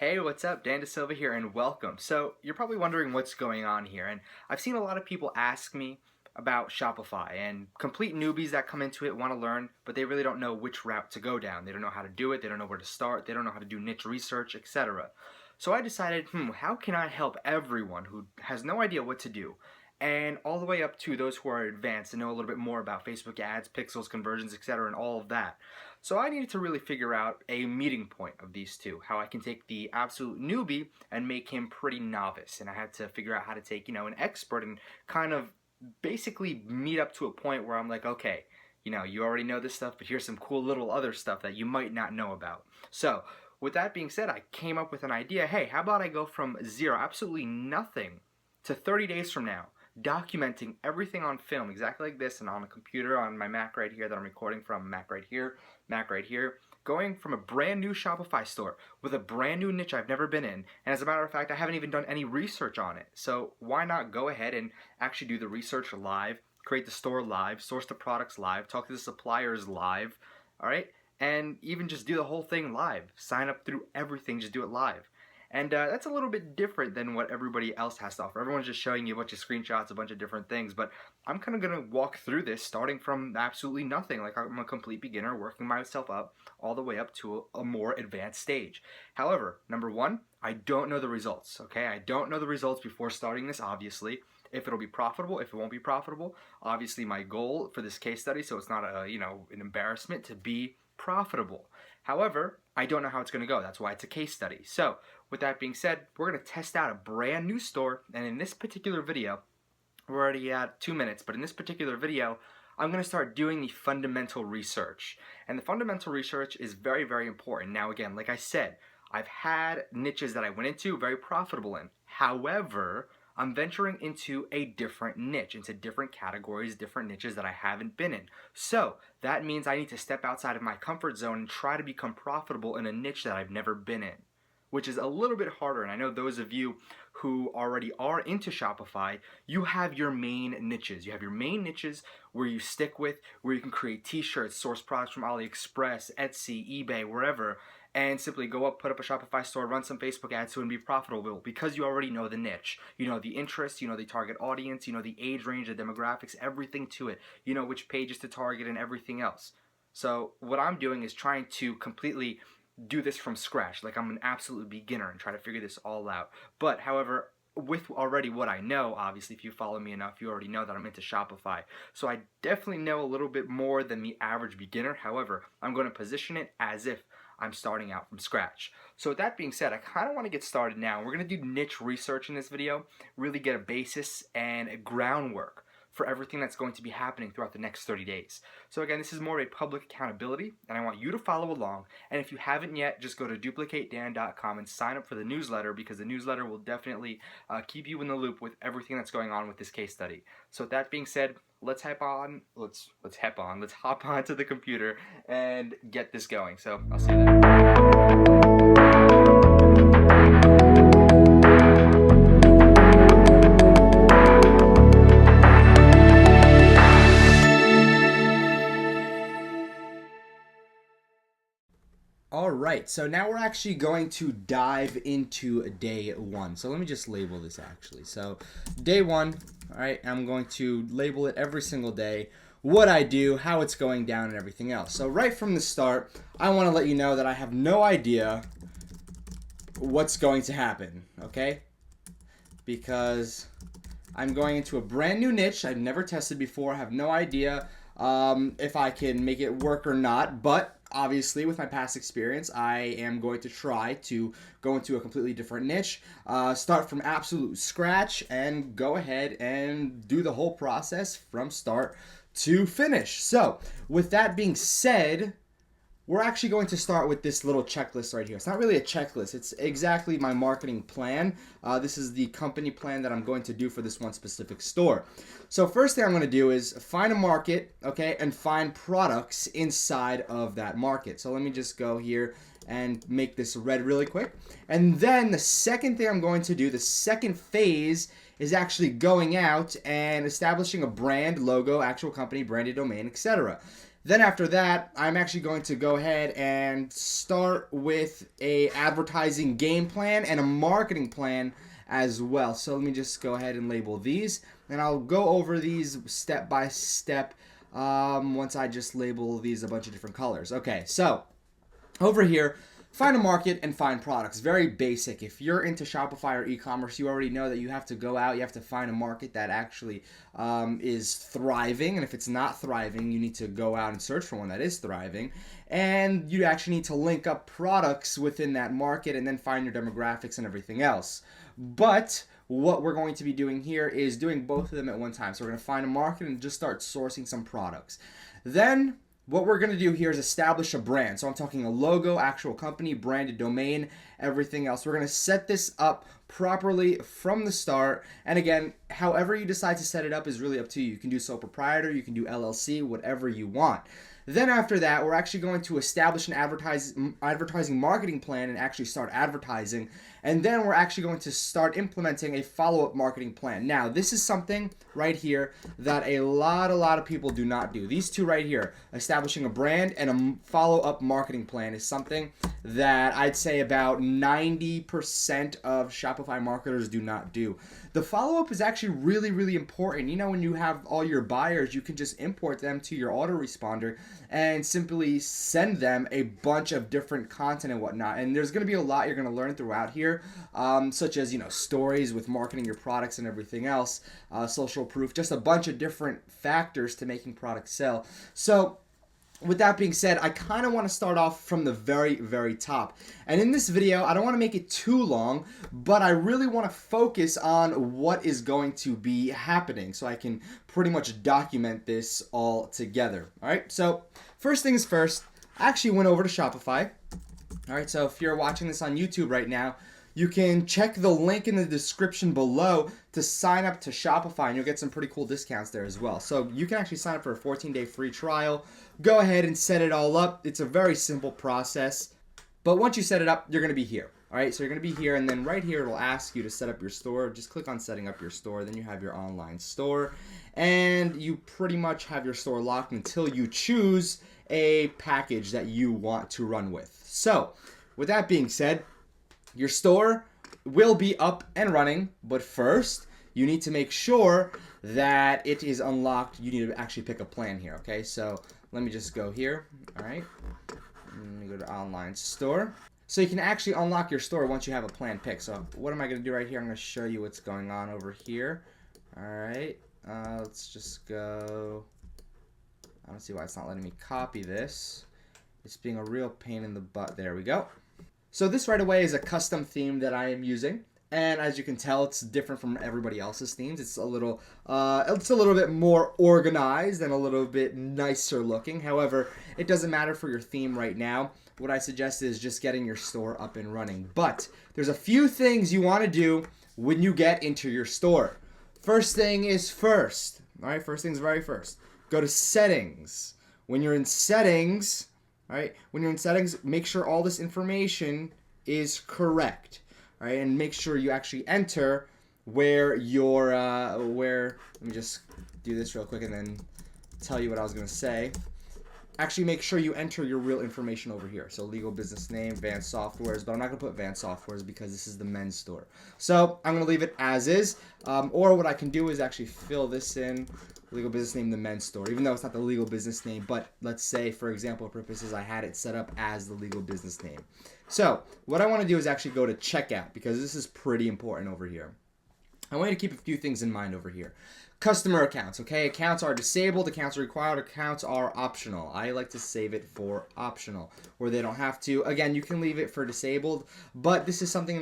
Hey, what's up? Dan DeSilva here, and welcome. So, you're probably wondering what's going on here, and I've seen a lot of people ask me about Shopify, and complete newbies that come into it want to learn, but they really don't know which route to go down. They don't know how to do it, they don't know where to start, they don't know how to do niche research, etc. So I decided, how can I help everyone who has no idea what to do? And all the way up to those who are advanced and know a little bit more about Facebook ads, pixels, conversions, etc., and all of that. So I needed to really figure out a meeting point of these two, how I can take the absolute newbie and make him pretty novice. And I had to figure out how to take, an expert and kind of basically meet up to a point where I'm like, okay, you already know this stuff, but here's some cool little other stuff that you might not know about. So with that being said, I came up with an idea. Hey, how about I go from zero, absolutely nothing, to 30 days from now, documenting everything on film, exactly like this, and on a computer, on my Mac right here that I'm recording from, Mac right here, going from a brand new Shopify store with a brand new niche I've never been in. And as a matter of fact, I haven't even done any research on it. So why not go ahead and actually do the research live, create the store live, source the products live, talk to the suppliers live, all right? And even just do the whole thing live. Sign up through everything, just do it live. And that's a little bit different than what everybody else has to offer. Everyone's just showing you a bunch of screenshots, a bunch of different things, but I'm kind of going to walk through this starting from absolutely nothing. Like, I'm a complete beginner, working myself up all the way up to a more advanced stage. However, number one, I don't know the results, okay? I don't know the results before starting this, obviously. If it'll be profitable, if it won't be profitable. Obviously, my goal for this case study, so it's not an embarrassment, to be profitable. However, I don't know how it's going to go. That's why it's a case study. So, with that being said, we're going to test out a brand new store, and in this particular video, we're already at 2 minutes, but in this particular video, I'm going to start doing the fundamental research. And the fundamental research is very, very important. Now, again, like I said, I've had niches that I went into very profitable in. However, I'm venturing into a different niche, into different categories, different niches that I haven't been in. So that means I need to step outside of my comfort zone and try to become profitable in a niche that I've never been in, which is a little bit harder. And I know those of you who already are into Shopify, you have your main niches. You have your main niches where you stick with, where you can create t-shirts, source products from AliExpress, Etsy, eBay, wherever, and simply go up, put up a Shopify store, run some Facebook ads to it, and be profitable because you already know the niche. You know the interest, you know the target audience, you know the age range, the demographics, everything to it. You know which pages to target and everything else. So what I'm doing is trying to completely do this from scratch, like I'm an absolute beginner, and try to figure this all out. But however, with already what I know, obviously if you follow me enough, you already know that I'm into Shopify. So I definitely know a little bit more than the average beginner. However, I'm going to position it as if I'm starting out from scratch. So with that being said, I kind of want to get started now. We're going to do niche research in this video, really get a basis and a groundwork for everything that's going to be happening throughout the next 30 days. So again, this is more of a public accountability, and I want you to follow along. And if you haven't yet, just go to duplicatedan.com and sign up for the newsletter, because the newsletter will definitely keep you in the loop with everything that's going on with this case study. So with that being said, let's hop on to the computer and get this going. So I'll see you there. Alright, so now we're actually going to dive into day one. So let me just label this actually. So day one, alright, I'm going to label it every single day, what I do, how it's going down, and everything else. So right from the start, I want to let you know that I have no idea what's going to happen, okay? Because I'm going into a brand new niche I've never tested before. I have no idea if I can make it work or not, but obviously, with my past experience, I am going to try to go into a completely different niche, start from absolute scratch, and go ahead and do the whole process from start to finish. So, with that being said, we're actually going to start with this little checklist right here. It's not really a checklist. It's exactly my marketing plan. This is the company plan that I'm going to do for this one specific store. So first thing I'm going to do is find a market, okay, and find products inside of that market. So let me just go here and make this red really quick. And then the second thing I'm going to do, the second phase, is actually going out and establishing a brand, logo, actual company, branded domain, etc. Then after that, I'm actually going to go ahead and start with a advertising game plan and a marketing plan as well. So let me just go ahead and label these, and I'll go over these step by step once I just label these a bunch of different colors. Okay, so over here, find a market and find products. Very basic. If you're into Shopify or e-commerce, you already know that you have to go out, you have to find a market that actually is thriving. And if it's not thriving, you need to go out and search for one that is thriving. And you actually need to link up products within that market and then find your demographics and everything else. But what we're going to be doing here is doing both of them at one time. So we're going to find a market and just start sourcing some products. Then what we're going to do here is establish a brand. So I'm talking a logo, actual company, branded domain, everything else. We're going to set this up properly from the start. And again, however you decide to set it up is really up to you. You can do sole proprietor, you can do LLC, whatever you want. Then after that, we're actually going to establish an advertising marketing plan and actually start advertising. And then we're actually going to start implementing a follow-up marketing plan. Now, this is something right here that a lot of people do not do. These two right here, establishing a brand and a follow-up marketing plan, is something that I'd say about 90% of Shopify marketers do not do. The follow-up is actually really important. You know, when you have all your buyers, you can just import them to your autoresponder and simply send them a bunch of different content and whatnot. And there's going to be a lot you're going to learn throughout here, such as, you know, stories with marketing your products and everything else, social proof, just a bunch of different factors to making products sell. So with that being said, I kind of want to start off from the very top. And in this video, I don't want to make it too long, but I really want to focus on what is going to be happening so I can pretty much document this all together. All right, so first things first, I actually went over to Shopify. All right, so if you're watching this on YouTube right now, you can check the link in the description below to sign up to Shopify, and you'll get some pretty cool discounts there as well. So you can actually sign up for a 14-day free trial. Go ahead and set it all up. It's a very simple process. But once you set it up, you're going to be here. All right, so you're going to be here, and then right here it'll ask you to set up your store. Just click on setting up your store. Then you have your online store, and you pretty much have your store locked until you choose a package that you want to run with. So with that being said, your store will be up and running, but first you need to make sure that it is unlocked. You need to actually pick a plan here, okay? So let me just go here, all right? Let me go to online store. So you can actually unlock your store once you have a plan picked. So what am I going to do right here? I'm going to show you what's going on over here. All right, let's just go. I don't see why it's not letting me copy this. It's being a real pain in the butt. There we go. So this right away is a custom theme that I am using, and as you can tell, it's different from everybody else's themes. It's a little bit more organized and a little bit nicer looking. However, it doesn't matter for your theme right now. What I suggest is just getting your store up and running. But there's a few things you want to do when you get into your store. First thing is first. All right, first things very first. Go to settings. When you're in settings. All right, when you're in settings, make sure all this information is correct. All right, and make sure you actually enter where your let me just do this real quick and then tell you what I was going to say. Actually, make sure you enter your real information over here. So legal business name, Advanced Softwares, but I'm not going to put Advanced Softwares because this is the men's store. So I'm going to leave it as is, or what I can do is actually fill this in. Legal business name, the men's store, even though it's not the legal business name, but let's say for example purposes I had it set up as the legal business name. So what I want to do is actually go to checkout because this is pretty important over here. I want you to keep a few things in mind over here. Customer accounts, okay? Accounts are disabled, accounts are required, accounts are optional. I like to save it for optional, where they don't have to. Again, you can leave it for disabled, but this is something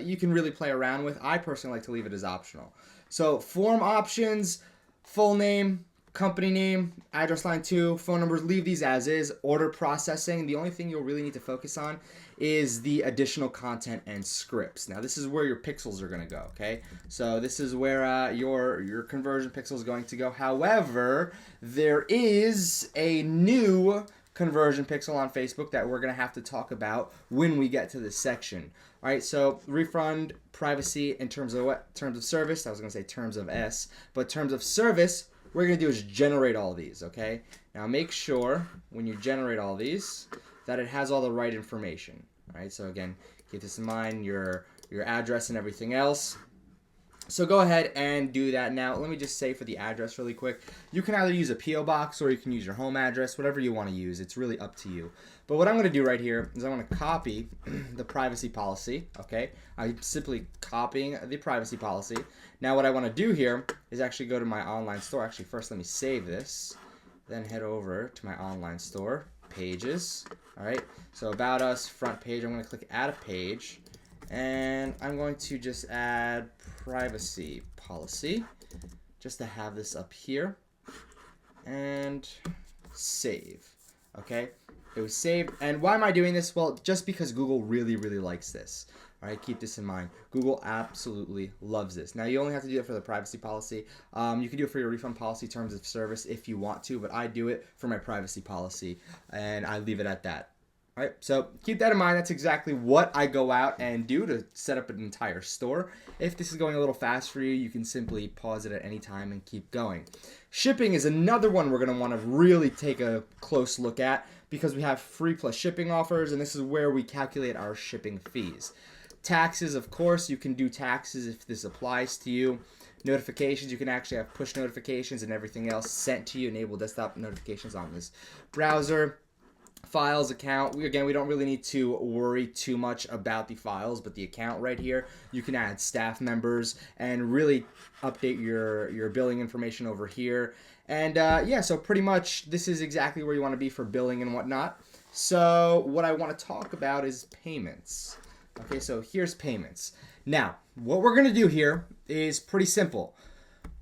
you can really play around with. I personally like to leave it as optional. So form options, full name, company name, address line 2, phone numbers, leave these as is. Order processing, the only thing you'll really need to focus on is the additional content and scripts. Now this is where your pixels are going to go, okay? So this is where your conversion pixel is going to go. However, there is a new conversion pixel on Facebook that we're going to have to talk about when we get to this section. All right, so refund, privacy in terms of what? Terms of service. I was going to say terms of S, but terms of service. we're going to do is generate all these, okay? Now make sure when you generate all these that it has all the right information, all right? So again, keep this in mind, your address and everything else. So go ahead and do that. Now, let me just say for the address really quick, you can either use a P.O. box or you can use your home address, whatever you want to use. It's really up to you. But what I'm going to do right here is I'm going to copy the privacy policy, okay? I'm simply copying the privacy policy. Now, what I want to do here is actually go to my online store. Actually, first let me save this, then head over to my online store, pages, all right? So about us, front page, I'm going to click add a page. And I'm going to just add privacy policy just to have this up here and save. Okay, it was saved. And why am I doing this? Well, just because Google really, really likes this. All right, keep this in mind. Google absolutely loves this. Now, you only have to do it for the privacy policy. You can do it for your refund policy, terms of service if you want to, but I do it for my privacy policy, and I leave it at that. All right, so keep that in mind. That's exactly what I go out and do to set up an entire store. If this is going a little fast for you, you can simply pause it at any time and keep going. Shipping is another one we're going to want to really take a close look at because we have free plus shipping offers, and this is where we calculate our shipping fees. Taxes, of course, you can do taxes if this applies to you. Notifications, you can actually have push notifications and everything else sent to you, enable desktop notifications on this browser. Files, account, we don't really need to worry too much about the files, but the account right here, you can add staff members and really update your billing information over here. And yeah, so pretty much this is exactly where you want to be for billing and whatnot. So what I want to talk about is payments. Okay, so here's payments. Now, what we're going to do here is pretty simple.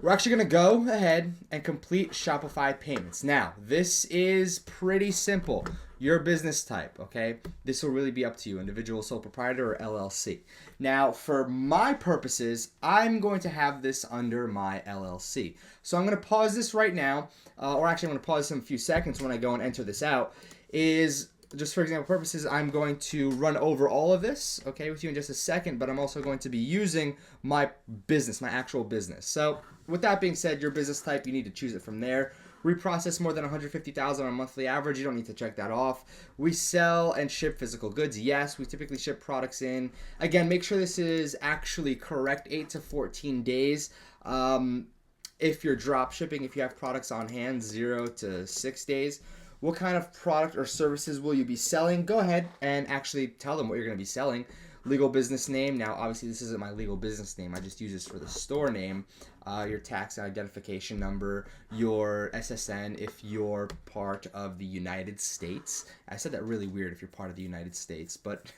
We're actually going to go ahead and complete Shopify payments. Now, this is pretty simple. Your business type, okay? This will really be up to you, individual sole proprietor or LLC. Now, for my purposes, I'm going to have this under my LLC. So I'm going to pause this right now, or actually I'm going to pause this in a few seconds when I go and enter this out, is just for example purposes, I'm going to run over all of this, okay, with you in just a second, but I'm also going to be using my business, my actual business. So with that being said, your business type, you need to choose it from there. We process more than 150,000 on a monthly average. You don't need to check that off. We sell and ship physical goods. Yes, we typically ship products in. Again, make sure this is actually correct, 8 to 14 days. If you're drop shipping, if you have products on hand, 0 to 6 days. What kind of product or services will you be selling? Go ahead and actually tell them what you're going to be selling. Legal business name. Now, obviously, this isn't my legal business name. I just use this for the store name. Your tax identification number, your SSN if you're part of the United States. I said that really weird if you're part of the United States. But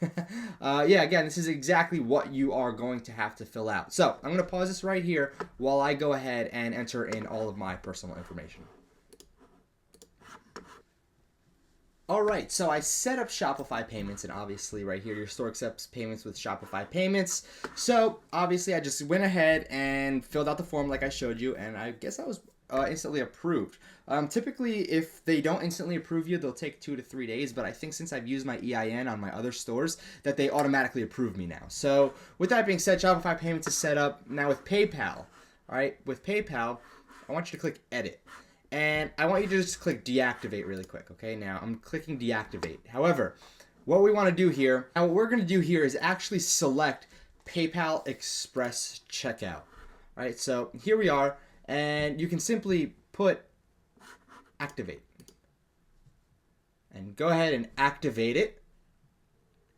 yeah, again, this is exactly what you are going to have to fill out. So I'm going to pause this right here while I go ahead and enter in all of my personal information. Alright, so I set up Shopify payments, and obviously right here your store accepts payments with Shopify payments. So obviously I just went ahead and filled out the form like I showed you, and I guess I was instantly approved. Typically if they don't instantly approve you, they'll take 2 to 3 days, but I think since I've used my EIN on my other stores that they automatically approve me now. So with that being said, Shopify payments is set up. Now with PayPal, alright, with PayPal, I want you to click edit. And I want you to just click deactivate really quick, okay? Now, I'm clicking deactivate. However, what we want to do here, now what we're going to do here is actually select PayPal Express Checkout. All right, so here we are, and you can simply put activate. And go ahead and activate it,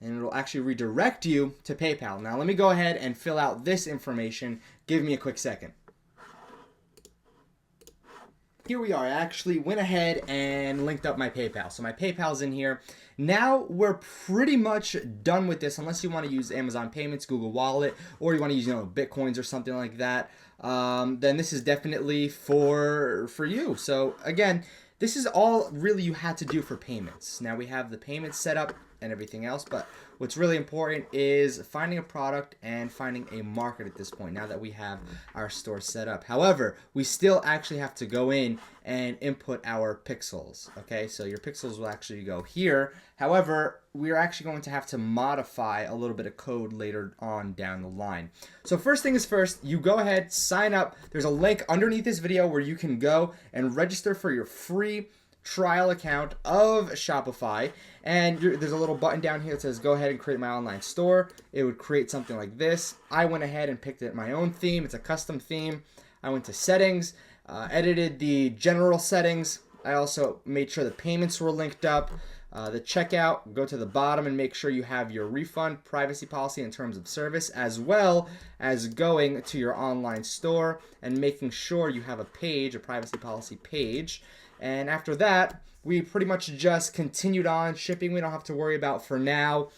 and it'll actually redirect you to PayPal. Now, let me go ahead and fill out this information. Give me a quick second. Here we are. I actually went ahead and linked up my PayPal. So my PayPal's in here. Now we're pretty much done with this, unless you want to use Amazon Payments, Google Wallet, or you want to use, Bitcoins or something like that. Then this is definitely for you. So again, this is all really you had to do for payments. Now we have the payments set up and everything else. But what's really important is finding a product and finding a market at this point, now that we have our store set up. However, we still actually have to go in and input our pixels. Okay, so your pixels will actually go here. However, we're actually going to have to modify a little bit of code later on down the line. So first thing is first, you go ahead, sign up. There's a link underneath this video where you can go and register for your free trial account of Shopify, and there's a little button down here that says go ahead and create my online store. It would create something like this. I went ahead and picked my own theme. It's a custom theme. I went to settings, edited the general settings. I also made sure the payments were linked up. The checkout, go to the bottom and make sure you have your refund, privacy policy, and terms of service, as well as going to your online store and making sure you have a page, a privacy policy page. And after that, we pretty much just continued on. Shipping we don't have to worry about for now.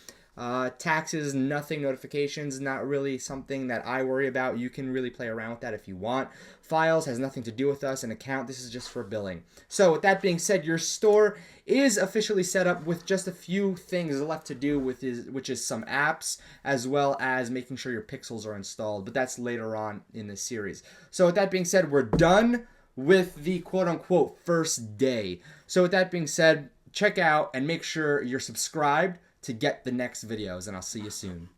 Taxes, nothing. Notifications, not really something that I worry about. You can really play around with that if you want. Files has nothing to do with us. An account, this is just for billing. So with that being said, your store is officially set up with just a few things left to do, which is some apps, as well as making sure your pixels are installed. But that's later on in this series. So with that being said, we're done with the quote-unquote first day. So with that being said, check out and make sure you're subscribed to get the next videos, and I'll see you soon.